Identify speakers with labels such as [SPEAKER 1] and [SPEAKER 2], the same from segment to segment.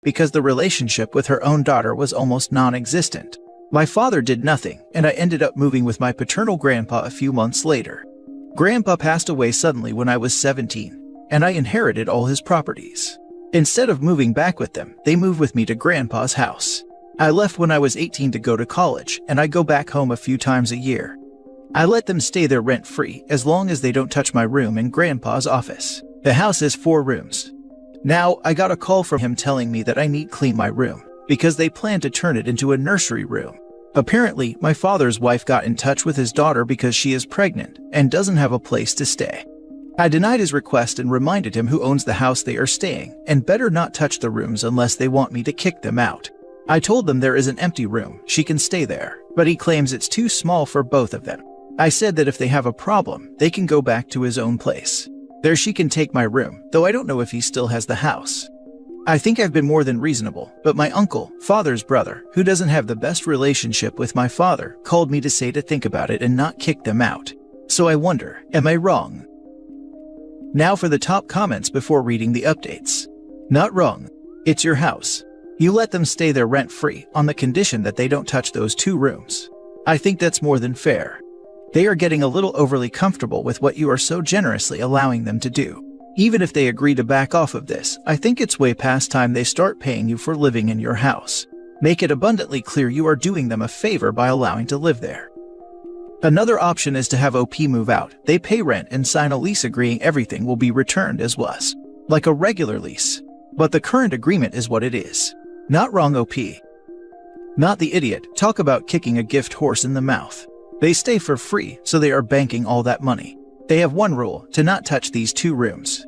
[SPEAKER 1] because the relationship with her own daughter was almost non-existent. My father did nothing, and I ended up moving with my paternal grandpa a few months later. Grandpa passed away suddenly when I was 17, and I inherited all his properties. Instead of moving back with them, they moved with me to Grandpa's house. I left when I was 18 to go to college, and I go back home a few times a year. I let them stay there rent-free as long as they don't touch my room in Grandpa's office. The house has 4 rooms. Now, I got a call from him telling me that I need to clean my room, because they plan to turn it into a nursery room. Apparently, my father's wife got in touch with his daughter because she is pregnant and doesn't have a place to stay. I denied his request and reminded him who owns the house they are staying and better not touch the rooms unless they want me to kick them out. I told them there is an empty room, she can stay there, but he claims it's too small for both of them. I said that if they have a problem, they can go back to his own place. There she can take my room, though I don't know if he still has the house. I think I've been more than reasonable, but my uncle, father's brother, who doesn't have the best relationship with my father, called me to say to think about it and not kick them out. So I wonder, am I wrong? Now for the top comments before reading the updates. Not wrong. It's your house. You let them stay there rent-free on the condition that they don't touch those 2 rooms. I think that's more than fair. They are getting a little overly comfortable with what you are so generously allowing them to do. Even if they agree to back off of this, I think it's way past time they start paying you for living in your house. Make it abundantly clear you are doing them a favor by allowing to live there. Another option is to have OP move out. They pay rent and sign a lease agreeing everything will be returned as was, like a regular lease. But the current agreement is what it is. Not wrong, OP. Not the idiot. Talk about kicking a gift horse in the mouth. They stay for free, so they are banking all that money. They have one rule, to not touch these 2 rooms.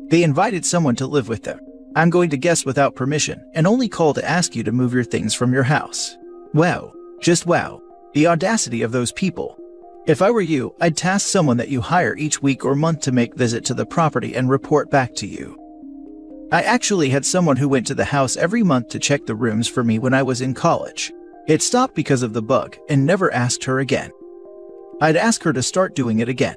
[SPEAKER 1] They invited someone to live with them. I'm going to guess without permission, and only call to ask you to move your things from your house. Wow. Just wow. The audacity of those people. If I were you, I'd task someone that you hire each week or month to make visit to the property and report back to you. I actually had someone who went to the house every month to check the rooms for me when I was in college. It stopped because of the bug and never asked her again. I'd ask her to start doing it again.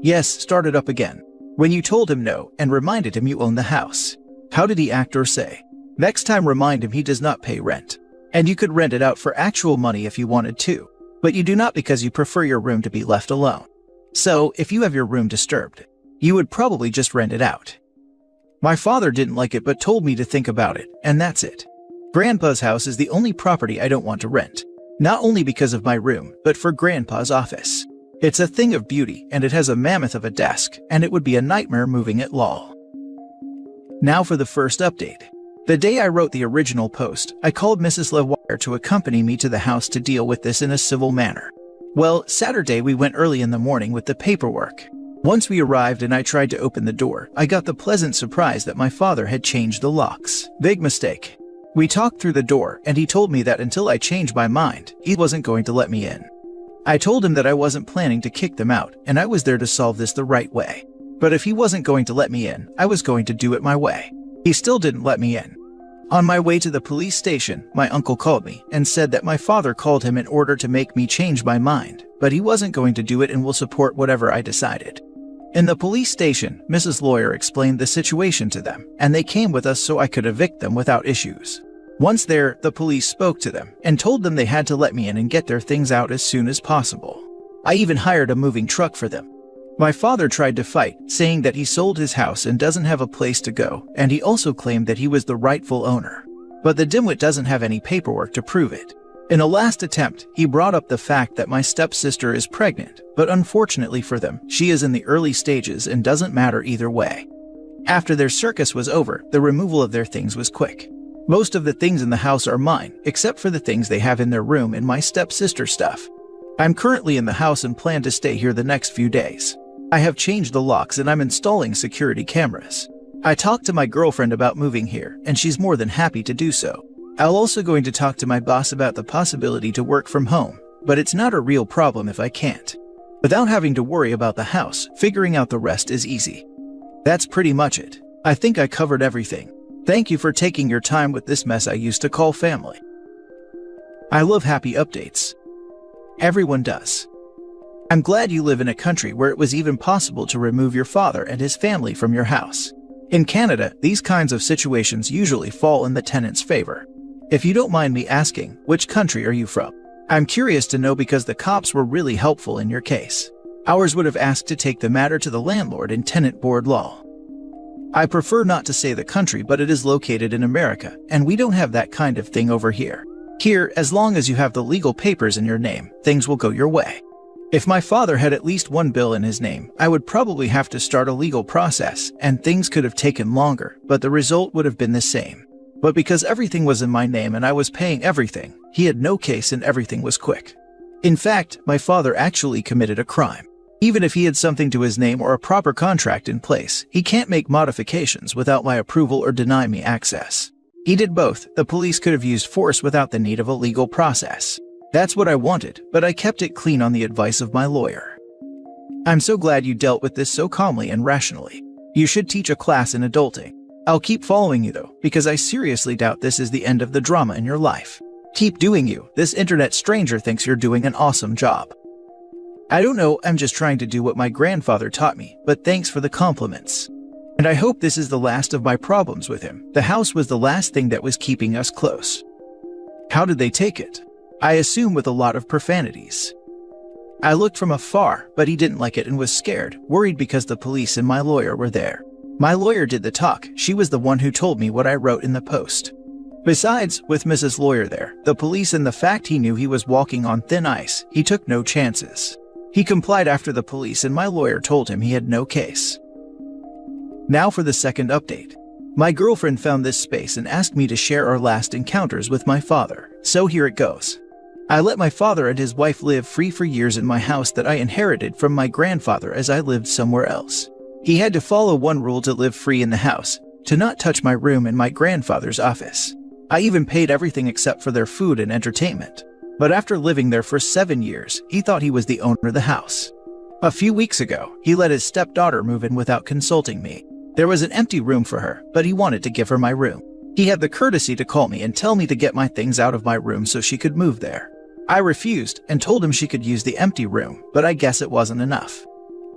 [SPEAKER 1] Yes, start it up again. When you told him no and reminded him you own the house, how did he act or say? Next time remind him he does not pay rent. And you could rent it out for actual money if you wanted to, but you do not because you prefer your room to be left alone. So, if you have your room disturbed, you would probably just rent it out. My father didn't like it but told me to think about it, and that's it. Grandpa's house is the only property I don't want to rent. Not only because of my room, but for Grandpa's office. It's a thing of beauty, and it has a mammoth of a desk, and it would be a nightmare moving it lol. Now for the first update. The day I wrote the original post, I called Mrs. LeWire to accompany me to the house to deal with this in a civil manner. Well, Saturday we went early in the morning with the paperwork. Once we arrived and I tried to open the door, I got the pleasant surprise that my father had changed the locks. Big mistake. We talked through the door, and he told me that until I changed my mind, he wasn't going to let me in. I told him that I wasn't planning to kick them out, and I was there to solve this the right way. But if he wasn't going to let me in, I was going to do it my way. He still didn't let me in. On my way to the police station, my uncle called me and said that my father called him in order to make me change my mind, but he wasn't going to do it and will support whatever I decided. In the police station, Mrs. Lawyer explained the situation to them, and they came with us so I could evict them without issues. Once there, the police spoke to them and told them they had to let me in and get their things out as soon as possible. I even hired a moving truck for them. My father tried to fight, saying that he sold his house and doesn't have a place to go, and he also claimed that he was the rightful owner. But the dimwit doesn't have any paperwork to prove it. In a last attempt, he brought up the fact that my stepsister is pregnant, but unfortunately for them, she is in the early stages and doesn't matter either way. After their circus was over, the removal of their things was quick. Most of the things in the house are mine, except for the things they have in their room and my stepsister's stuff. I'm currently in the house and plan to stay here the next few days. I have changed the locks and I'm installing security cameras. I talked to my girlfriend about moving here, and she's more than happy to do so. I'm also going to talk to my boss about the possibility to work from home, but it's not a real problem if I can't. Without having to worry about the house, figuring out the rest is easy. That's pretty much it. I think I covered everything. Thank you for taking your time with this mess I used to call family. I love happy updates. Everyone does. I'm glad you live in a country where it was even possible to remove your father and his family from your house. In Canada, these kinds of situations usually fall in the tenant's favor. If you don't mind me asking, which country are you from? I'm curious to know because the cops were really helpful in your case. Ours would have asked to take the matter to the landlord in tenant board law. I prefer not to say the country, but it is located in America, and we don't have that kind of thing over here. Here, as long as you have the legal papers in your name, things will go your way. If my father had at least one bill in his name, I would probably have to start a legal process, and things could have taken longer, but the result would have been the same. But because everything was in my name and I was paying everything, he had no case and everything was quick. In fact, my father actually committed a crime. Even if he had something to his name or a proper contract in place, he can't make modifications without my approval or deny me access. He did both. The police could have used force without the need of a legal process. That's what I wanted, but I kept it clean on the advice of my lawyer. I'm so glad you dealt with this so calmly and rationally. You should teach a class in adulting. I'll keep following you though, because I seriously doubt this is the end of the drama in your life. Keep doing you. This internet stranger thinks you're doing an awesome job. I don't know, I'm just trying to do what my grandfather taught me, but thanks for the compliments. And I hope this is the last of my problems with him. The house was the last thing that was keeping us close. How did they take it? I assume with a lot of profanities. I looked from afar, but he didn't like it and was scared, worried because the police and my lawyer were there. My lawyer did the talk. She was the one who told me what I wrote in the post. Besides, with Mrs. Lawyer there, the police and the fact he knew he was walking on thin ice, he took no chances. He complied after the police and my lawyer told him he had no case. Now for the second update. My girlfriend found this space and asked me to share our last encounters with my father, so here it goes. I let my father and his wife live free for years in my house that I inherited from my grandfather as I lived somewhere else. He had to follow one rule to live free in the house, to not touch my room and my grandfather's office. I even paid everything except for their food and entertainment. But after living there for 7 years, he thought he was the owner of the house. A few weeks ago, he let his stepdaughter move in without consulting me. There was an empty room for her, but he wanted to give her my room. He had the courtesy to call me and tell me to get my things out of my room so she could move there. I refused and told him she could use the empty room, but I guess it wasn't enough.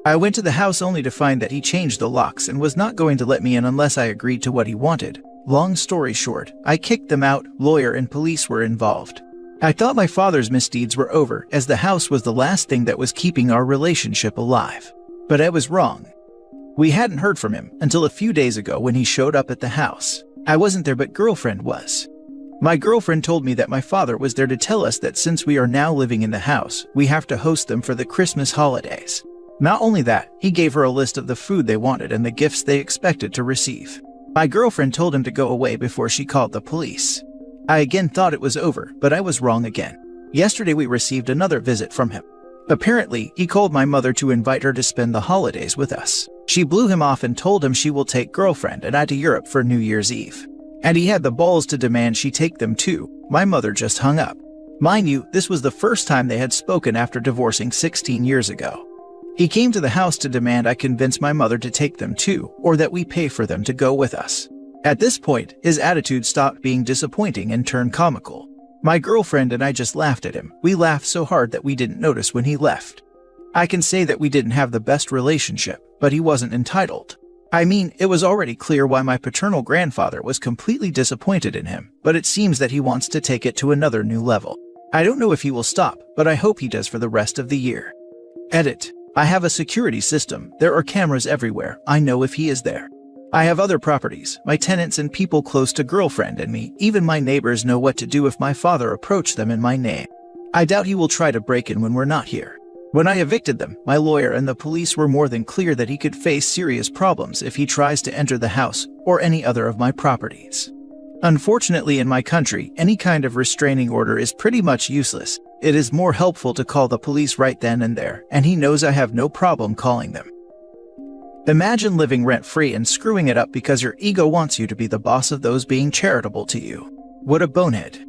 [SPEAKER 1] I went to the house only to find that he changed the locks and was not going to let me in unless I agreed to what he wanted. Long story short, I kicked them out. Lawyer and police were involved. I thought my father's misdeeds were over, as the house was the last thing that was keeping our relationship alive. But I was wrong. We hadn't heard from him until a few days ago when he showed up at the house. I wasn't there, but girlfriend was. My girlfriend told me that my father was there to tell us that since we are now living in the house, we have to host them for the Christmas holidays. Not only that, he gave her a list of the food they wanted and the gifts they expected to receive. My girlfriend told him to go away before she called the police. I again thought it was over, but I was wrong again. Yesterday we received another visit from him. Apparently, he called my mother to invite her to spend the holidays with us. She blew him off and told him she will take girlfriend and I to Europe for New Year's Eve. And he had the balls to demand she take them too. My mother just hung up. Mind you, this was the first time they had spoken after divorcing 16 years ago. He came to the house to demand I convince my mother to take them too, or that we pay for them to go with us. At this point, his attitude stopped being disappointing and turned comical. My girlfriend and I just laughed at him. We laughed so hard that we didn't notice when he left. I can say that we didn't have the best relationship, but he wasn't entitled. I mean, it was already clear why my paternal grandfather was completely disappointed in him, but it seems that he wants to take it to another new level. I don't know if he will stop, but I hope he does for the rest of the year. Edit. I have a security system. There are cameras everywhere. I know if he is there. I have other properties, my tenants and people close to girlfriend and me. Even my neighbors know what to do if my father approached them in my name. I doubt he will try to break in when we're not here. When I evicted them, my lawyer and the police were more than clear that he could face serious problems if he tries to enter the house or any other of my properties. Unfortunately, in my country, any kind of restraining order is pretty much useless. It is more helpful to call the police right then and there, and he knows I have no problem calling them. Imagine living rent-free and screwing it up because your ego wants you to be the boss of those being charitable to you. What a bonehead.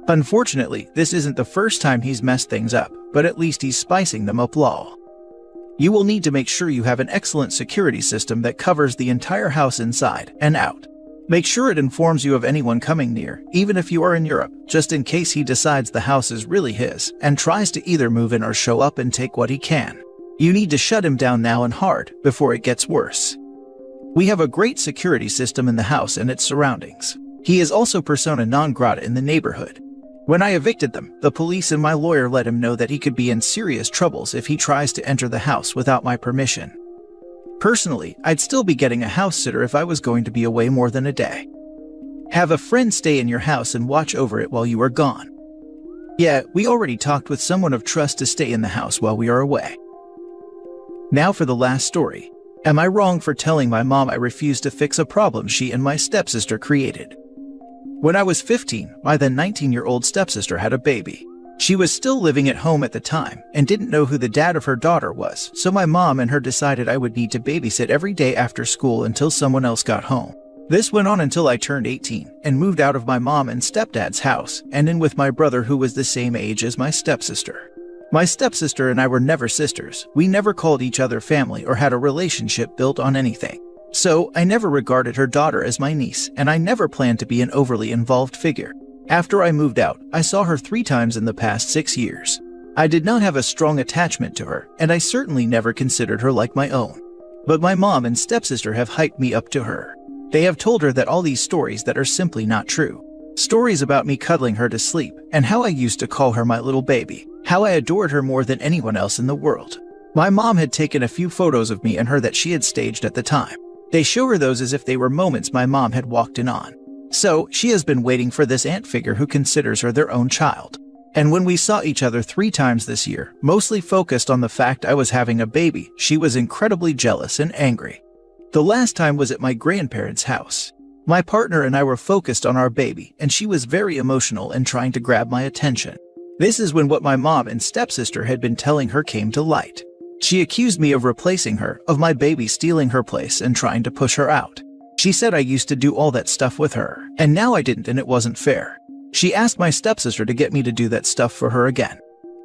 [SPEAKER 1] Unfortunately, this isn't the first time he's messed things up, but at least he's spicing them up. Lol. You will need to make sure you have an excellent security system that covers the entire house inside and out. Make sure it informs you of anyone coming near, even if you are in Europe, just in case he decides the house is really his and tries to either move in or show up and take what he can. You need to shut him down now and hard, before it gets worse. We have a great security system in the house and its surroundings. He is also persona non grata in the neighborhood. When I evicted them, the police and my lawyer let him know that he could be in serious troubles if he tries to enter the house without my permission. Personally, I'd still be getting a house sitter if I was going to be away more than a day. Have a friend stay in your house and watch over it while you are gone. Yeah, we already talked with someone of trust to stay in the house while we are away. Now for the last story. Am I wrong for telling my mom I refused to fix a problem she and my stepsister created? When I was 15, my then 19-year-old stepsister had a baby. She was still living at home at the time and didn't know who the dad of her daughter was, so my mom and her decided I would need to babysit every day after school until someone else got home. This went on until I turned 18 and moved out of my mom and stepdad's house and in with my brother who was the same age as my stepsister. My stepsister and I were never sisters. We never called each other family or had a relationship built on anything. So I never regarded her daughter as my niece, and I never planned to be an overly involved figure. After I moved out, I saw her 3 times in the past 6 years. I did not have a strong attachment to her, and I certainly never considered her like my own. But my mom and stepsister have hyped me up to her. They have told her that all these stories that are simply not true. Stories about me cuddling her to sleep, and how I used to call her my little baby. How I adored her more than anyone else in the world. My mom had taken a few photos of me and her that she had staged at the time. They show her those as if they were moments my mom had walked in on. So, she has been waiting for this aunt figure who considers her their own child. And when we saw each other 3 times this year, mostly focused on the fact I was having a baby, she was incredibly jealous and angry. The last time was at my grandparents' house. My partner and I were focused on our baby, and she was very emotional and trying to grab my attention. This is when what my mom and stepsister had been telling her came to light. She accused me of replacing her, of my baby stealing her place and trying to push her out. She said I used to do all that stuff with her, and now I didn't and it wasn't fair. She asked my stepsister to get me to do that stuff for her again.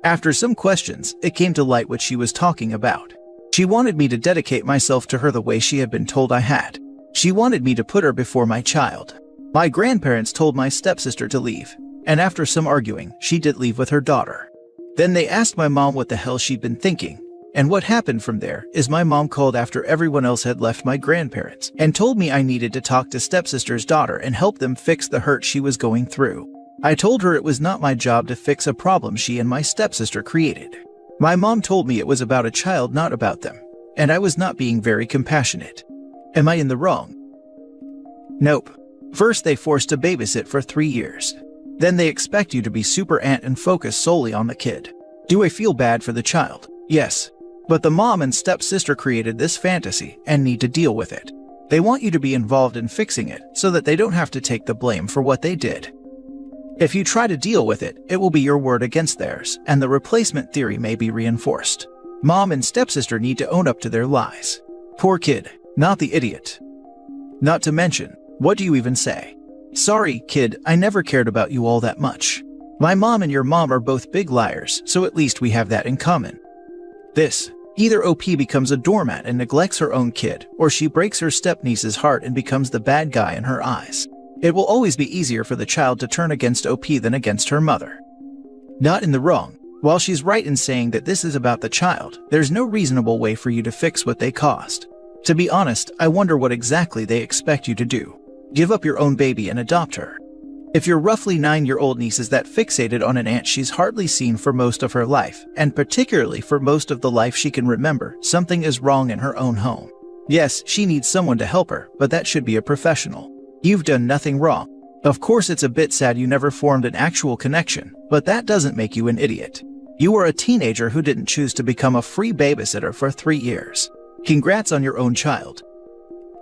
[SPEAKER 1] After some questions, it came to light what she was talking about. She wanted me to dedicate myself to her the way she had been told I had. She wanted me to put her before my child. My grandparents told my stepsister to leave, and after some arguing, she did leave with her daughter. Then they asked my mom what the hell she'd been thinking. And what happened from there is my mom called after everyone else had left my grandparents and told me I needed to talk to stepsister's daughter and help them fix the hurt she was going through. I told her it was not my job to fix a problem she and my stepsister created. My mom told me it was about a child, not about them, and I was not being very compassionate. Am I in the wrong? Nope. First they forced to babysit for 3 years. Then they expect you to be super aunt and focus solely on the kid. Do I feel bad for the child? Yes. But the mom and stepsister created this fantasy and need to deal with it. They want you to be involved in fixing it so that they don't have to take the blame for what they did. If you try to deal with it, it will be your word against theirs, and the replacement theory may be reinforced. Mom and stepsister need to own up to their lies. Poor kid, not the idiot. Not to mention, what do you even say? Sorry, kid, I never cared about you all that much. My mom and your mom are both big liars, so at least we have that in common. Either OP becomes a doormat and neglects her own kid, or she breaks her stepniece's heart and becomes the bad guy in her eyes. It will always be easier for the child to turn against OP than against her mother. Not in the wrong. While she's right in saying that this is about the child, there's no reasonable way for you to fix what they caused. To be honest, I wonder what exactly they expect you to do. Give up your own baby and adopt her. If your roughly 9-year-old niece is that fixated on an aunt she's hardly seen for most of her life, and particularly for most of the life she can remember, something is wrong in her own home. Yes, she needs someone to help her, but that should be a professional. You've done nothing wrong. Of course it's a bit sad you never formed an actual connection, but that doesn't make you an idiot. You were a teenager who didn't choose to become a free babysitter for 3 years. Congrats on your own child.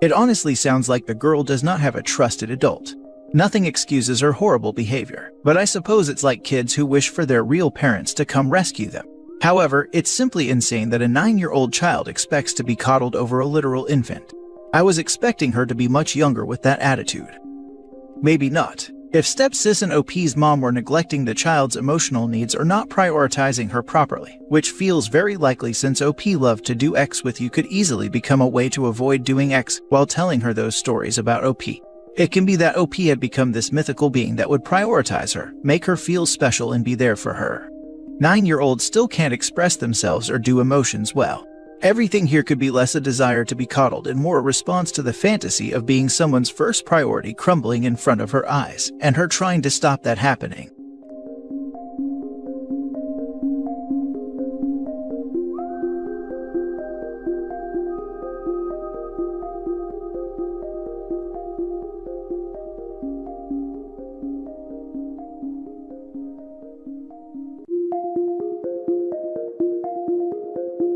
[SPEAKER 1] It honestly sounds like the girl does not have a trusted adult. Nothing excuses her horrible behavior, but I suppose it's like kids who wish for their real parents to come rescue them. However, it's simply insane that a 9-year-old child expects to be coddled over a literal infant. I was expecting her to be much younger with that attitude. Maybe not. If stepsis and OP's mom were neglecting the child's emotional needs or not prioritizing her properly, which feels very likely since OP loved to do X with you, could easily become a way to avoid doing X while telling her those stories about OP. It can be that OP had become this mythical being that would prioritize her, make her feel special and be there for her. 9-year-olds still can't express themselves or do emotions well. Everything here could be less a desire to be coddled and more a response to the fantasy of being someone's first priority crumbling in front of her eyes, and her trying to stop that happening.